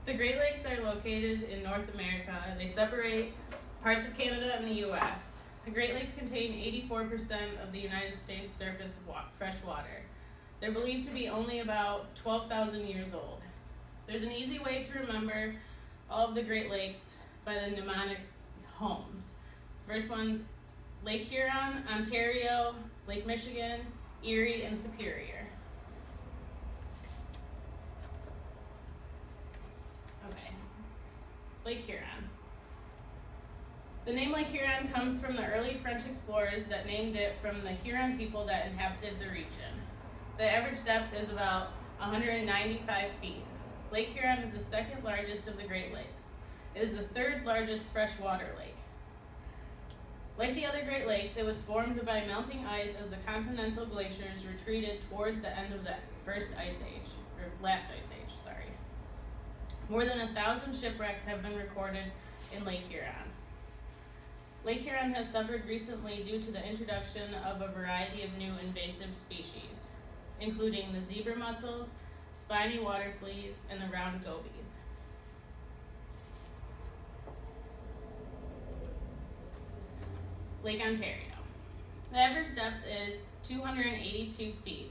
The Great Lakes are located in North America. They separate parts of Canada and the U.S. The Great Lakes contain 84% of the United States surface fresh water. They're believed to be only about 12,000 years old. There's an easy way to remember all of the Great Lakes by the mnemonic homes. First one's Lake Huron, Ontario, Lake Michigan, Erie, and Superior. Okay, Lake Huron. The name Lake Huron comes from the early French explorers that named it from the Huron people that inhabited the region. The average depth is about 195 feet. Lake Huron is the second largest of the Great Lakes. It is the third largest freshwater lake. Like the other Great Lakes, it was formed by melting ice as the continental glaciers retreated toward the end of the last ice age, sorry. More than 1,000 shipwrecks have been recorded in Lake Huron. Lake Huron has suffered recently due to the introduction of a variety of new invasive species, including the zebra mussels, spiny water fleas, and the round gobies. Lake Ontario. The average depth is 282 feet.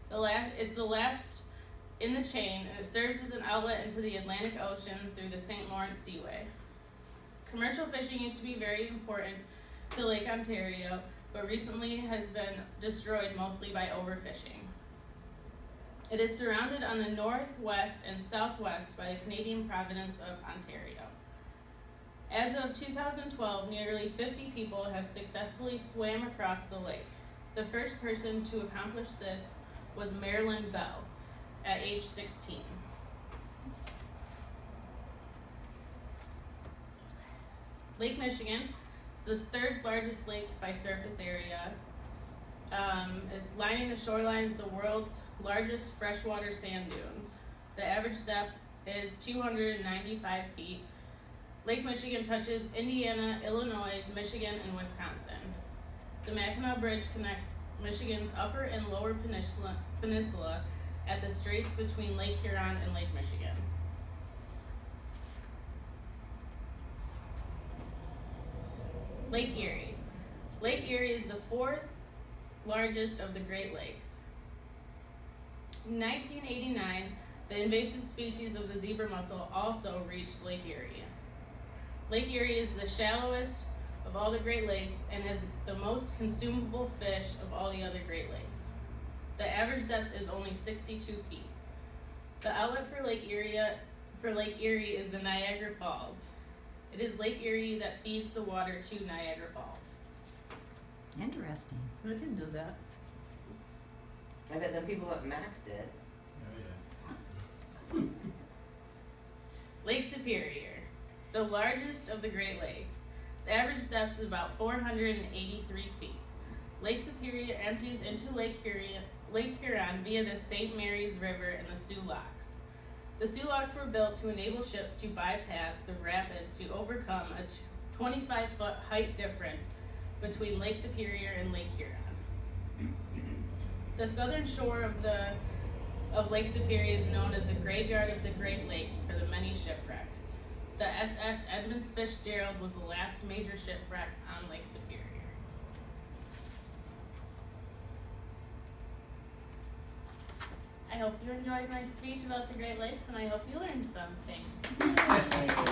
It's the last in the chain, and it serves as an outlet into the Atlantic Ocean through the St. Lawrence Seaway. Commercial fishing used to be very important to Lake Ontario, but recently has been destroyed mostly by overfishing. It is surrounded on the northwest and southwest by the Canadian province of Ontario. As of 2012, nearly 50 people have successfully swam across the lake. The first person to accomplish this was Marilyn Bell at age 16. Lake Michigan is the third largest lake by surface area. Lining the shoreline is the world's largest freshwater sand dunes. The average depth is 295 feet. Lake Michigan touches Indiana, Illinois, Michigan, and Wisconsin. The Mackinac Bridge connects Michigan's upper and lower peninsula at the straits between Lake Huron and Lake Michigan. Lake Erie. Lake Erie is the fourth largest of the Great Lakes. In 1989, the invasive species of the zebra mussel also reached Lake Erie. Lake Erie is the shallowest of all the Great Lakes and has the most consumable fish of all the other Great Lakes. The average depth is only 62 feet. The outlet for Lake Erie is the Niagara Falls. It is Lake Erie that feeds the water to Niagara Falls. Interesting. I didn't know that. I bet the people at Max did. Oh, yeah. Lake Superior, the largest of the Great Lakes. Its average depth is about 483 feet. Lake Superior empties into Lake Huron via the St. Mary's River and the Sioux Locks. The Sioux Locks were built to enable ships to bypass the rapids to overcome a 25-foot height difference between Lake Superior and Lake Huron. The southern shore of Lake Superior is known as the Graveyard of the Great Lakes for the many shipwrecks. The SS Edmunds Fitzgerald was the last major shipwreck on Lake Superior. I hope you enjoyed my speech about the Great Lakes, and I hope you learned something.